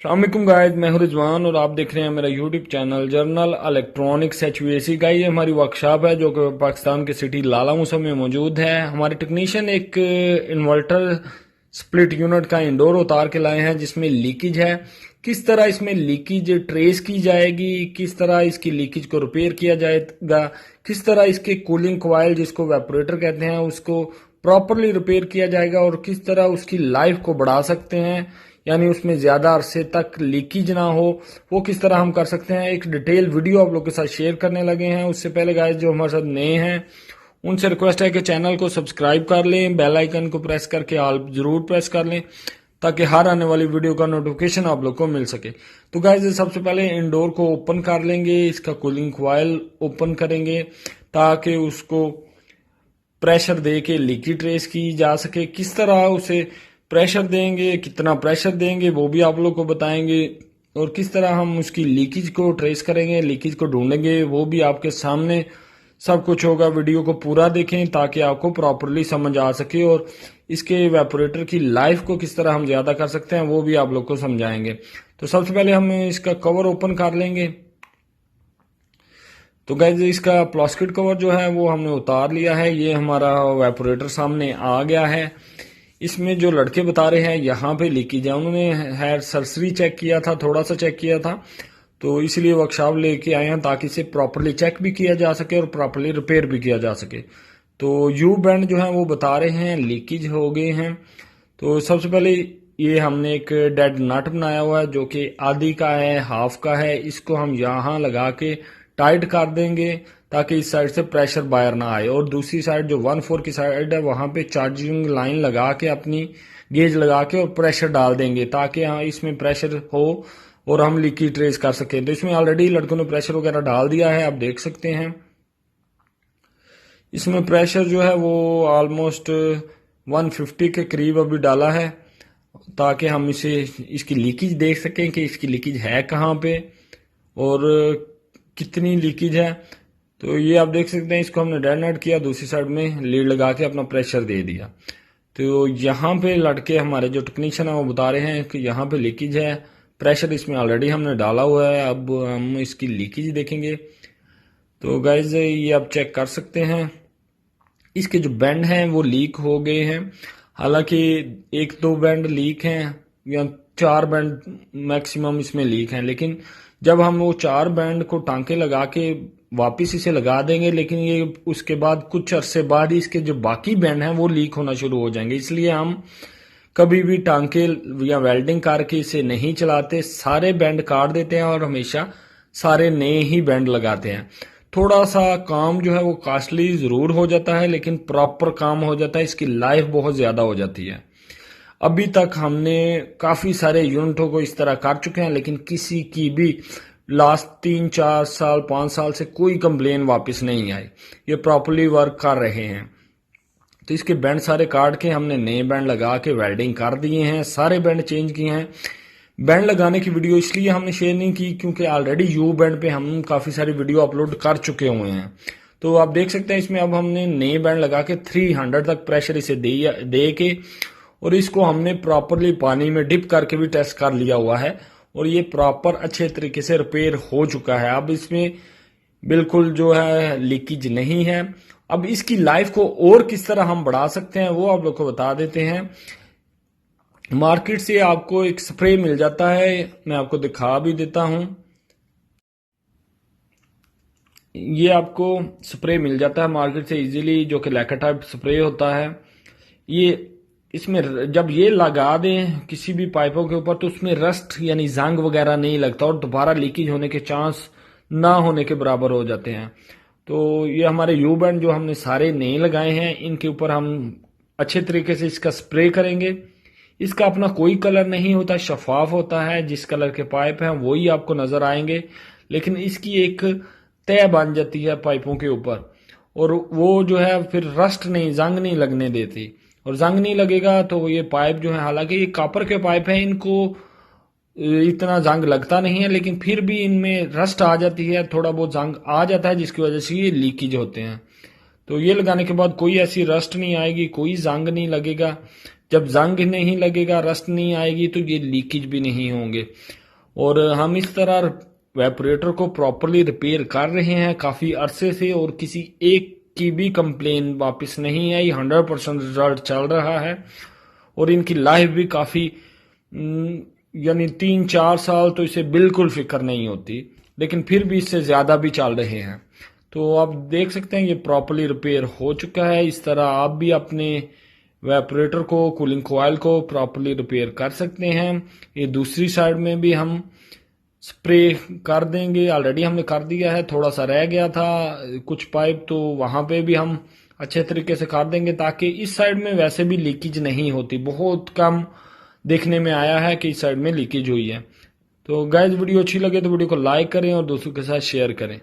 अस्सलामुअलैकुम गाइस, मैं हूं रिजवान और आप देख रहे हैं मेरा YouTube channel journal electronics HVAC का। ये हमारी वर्कशॉप है जो कि पाकिस्तान के सिटी लाला मूसा में मौजूद है। हमारे टेक्नीशियन एक इन्वर्टर स्प्लिट यूनिट का इंडोर उतार के लाए हैं जिसमें लीकेज है। किस तरह इसमें लीकेज ट्रेस की जाएगी, किस तरह इसकी लीकेज को रिपेयर किया जाएगा, किस तरह इसके कूलिंग कॉइल जिसको वेपोरेटर कहते हैं उसको प्रॉपरली रिपेयर किया जाएगा और किस तरह उसकी लाइफ को बढ़ा सकते हैं, यानी उसमें ज्यादा अरसे तक लीकेज ना हो, वो किस तरह हम कर सकते हैं। एक डिटेल वीडियो आप लोग के साथ शेयर करने लगे हैं। उससे पहले गाइस जो हमारे साथ नए हैं उनसे रिक्वेस्ट है कि चैनल को सब्सक्राइब कर लें, बेल आइकन को प्रेस करके ऑल जरूर प्रेस कर लें ताकि हर आने वाली वीडियो का नोटिफिकेशन आप लोग को मिल सके। तो गाइस सबसे पहले इंडोर को ओपन कर लेंगे, इसका कूलिंग कॉइल ओपन करेंगे ताकि उसको प्रेशर दे के लीकेज ट्रेस की जा सके। किस तरह उसे प्रेशर देंगे, कितना प्रेशर देंगे वो भी आप लोग को बताएंगे और किस तरह हम उसकी लीकेज को ट्रेस करेंगे, लीकेज को ढूंढेंगे, वो भी आपके सामने सब कुछ होगा। वीडियो को पूरा देखें ताकि आपको प्रॉपरली समझ आ सके और इसके वेपोरेटर की लाइफ को किस तरह हम ज्यादा कर सकते हैं वो भी आप लोग को समझाएंगे। तो सबसे पहले हम इसका कवर ओपन कर लेंगे। तो गाइस इसका प्लास्टिक कवर जो है वो हमने उतार लिया है। ये हमारा वेपोरेटर सामने आ गया है। इसमें जो लड़के बता रहे हैं यहाँ पे लीकेज है, उन्होंने हेयर सरसरी चेक किया था, थोड़ा सा चेक किया था, तो इसलिए वर्कशॉप लेके आए हैं ताकि इसे प्रॉपरली चेक भी किया जा सके और प्रॉपरली रिपेयर भी किया जा सके। तो यू बैंड जो है वो बता रहे हैं लीकेज हो गए हैं। तो सबसे पहले ये हमने एक डेड नट बनाया हुआ है जो कि आधी का है, हाफ का है। इसको हम यहाँ लगा के टाइट कर देंगे ताकि इस साइड से प्रेशर बाहर ना आए और दूसरी साइड जो 1/4 की साइड है वहां पे चार्जिंग लाइन लगा के अपनी गेज लगा के और प्रेशर डाल देंगे ताकि हाँ इसमें प्रेशर हो और हम लीकेज ट्रेस कर सकें। तो इसमें ऑलरेडी लड़कों ने प्रेशर वगैरह डाल दिया है, आप देख सकते हैं। इसमें प्रेशर जो है वो ऑलमोस्ट 150 के करीब अभी डाला है ताकि हम इसे इसकी लीकेज देख सकें कि इसकी लीकेज है कहाँ पे और कितनी लीकेज है। तो ये आप देख सकते हैं, इसको हमने डेड नट किया, दूसरी साइड में लीड लगा के अपना प्रेशर दे दिया। तो यहाँ पे लड़के हमारे जो टेक्नीशियन है वो बता रहे हैं कि यहाँ पे लीकेज है, प्रेशर इसमें ऑलरेडी हमने डाला हुआ है, अब हम इसकी लीकेज देखेंगे। तो गाइज ये आप चेक कर सकते हैं, इसके जो बैंड हैं वो लीक हो गए हैं। हालांकि 1-2 बैंड लीक हैं या 4 बैंड मैक्सिमम इसमें लीक हैं, लेकिन जब हम वो 4 बैंड को टांके लगा के वापिस इसे लगा देंगे, लेकिन ये उसके बाद कुछ अरसे बाद ही इसके जो बाकी बैंड हैं वो लीक होना शुरू हो जाएंगे। इसलिए हम कभी भी टांके या वेल्डिंग करके इसे नहीं चलाते, सारे बैंड काट देते हैं और हमेशा सारे नए ही बैंड लगाते हैं। थोड़ा सा काम जो है वो कॉस्टली जरूर हो जाता है लेकिन प्रॉपर काम हो जाता है, इसकी लाइफ बहुत ज्यादा हो जाती है। अभी तक हमने काफी सारे यूनिटों को इस तरह कर चुके हैं लेकिन किसी की भी लास्ट 3-4 साल 5 साल से कोई कंप्लेन वापस नहीं आई, ये प्रॉपरली वर्क कर रहे हैं। तो इसके बैंड सारे काट के हमने नए बैंड लगा के वेल्डिंग कर दिए हैं, सारे बैंड चेंज किए हैं। बैंड लगाने की वीडियो इसलिए हमने शेयर नहीं की क्योंकि ऑलरेडी यू बैंड पे हम काफी सारी वीडियो अपलोड कर चुके हुए हैं। तो आप देख सकते हैं इसमें अब हमने नए बैंड लगा के 300 तक प्रेशर इसे दे के और इसको हमने प्रॉपरली पानी में डिप करके भी टेस्ट कर लिया हुआ है और ये प्रॉपर अच्छे तरीके से रिपेयर हो चुका है। अब इसमें बिल्कुल जो है लीकेज नहीं है। अब इसकी लाइफ को और किस तरह हम बढ़ा सकते हैं वो आप लोग को बता देते हैं। मार्केट से आपको एक स्प्रे मिल जाता है, मैं आपको दिखा भी देता हूं। ये आपको स्प्रे मिल जाता है मार्केट से इजीली, जो कि लैका टाइप स्प्रे होता है। ये इसमें जब ये लगा दें किसी भी पाइपों के ऊपर तो उसमें रस्ट यानी जंग वगैरह नहीं लगता और दोबारा लीकेज होने के चांस ना होने के बराबर हो जाते हैं। तो ये हमारे यू बैंड जो हमने सारे नए लगाए हैं इनके ऊपर हम अच्छे तरीके से इसका स्प्रे करेंगे। इसका अपना कोई कलर नहीं होता, शफाफ होता है, जिस कलर के पाइप हैं वही आपको नजर आएंगे, लेकिन इसकी एक तय बन जाती है पाइपों के ऊपर और वो जो है फिर रस्ट नहीं, जंग नहीं लगने देती। और जंग नहीं लगेगा तो ये पाइप जो है, हालांकि ये कॉपर के पाइप हैं, इनको इतना जंग लगता नहीं है लेकिन फिर भी इनमें रस्ट आ जाती है, थोड़ा बहुत जंग आ जाता है जिसकी वजह से ये लीकेज होते हैं। तो ये लगाने के बाद कोई ऐसी रस्ट नहीं आएगी, कोई जंग नहीं लगेगा। जब जंग नहीं लगेगा, रस्ट नहीं आएगी, तो ये लीकेज भी नहीं होंगे। और हम इस तरह वेपोरेटर को प्रॉपरली रिपेयर कर रहे हैं काफ़ी अरसे से, और किसी एक की भी कंप्लेन वापस नहीं आई। 100% रिजल्ट चल रहा है, और इनकी लाइफ भी काफ़ी यानी 3-4 साल तो इसे बिल्कुल फिक्र नहीं होती, लेकिन फिर भी इससे ज़्यादा भी चल रहे हैं। तो आप देख सकते हैं ये प्रॉपरली रिपेयर हो चुका है। इस तरह आप भी अपने वेपोरेटर को, कूलिंग कोयल को प्रॉपरली रिपेयर कर सकते हैं। ये दूसरी साइड में भी हम स्प्रे कर देंगे, ऑलरेडी हमने कर दिया है, थोड़ा सा रह गया था कुछ पाइप, तो वहाँ पे भी हम अच्छे तरीके से कर देंगे, ताकि इस साइड में वैसे भी लीकेज नहीं होती। बहुत कम देखने में आया है कि इस साइड में लीकेज हुई है। तो गाइस वीडियो अच्छी लगे तो वीडियो को लाइक करें और दोस्तों के साथ शेयर करें।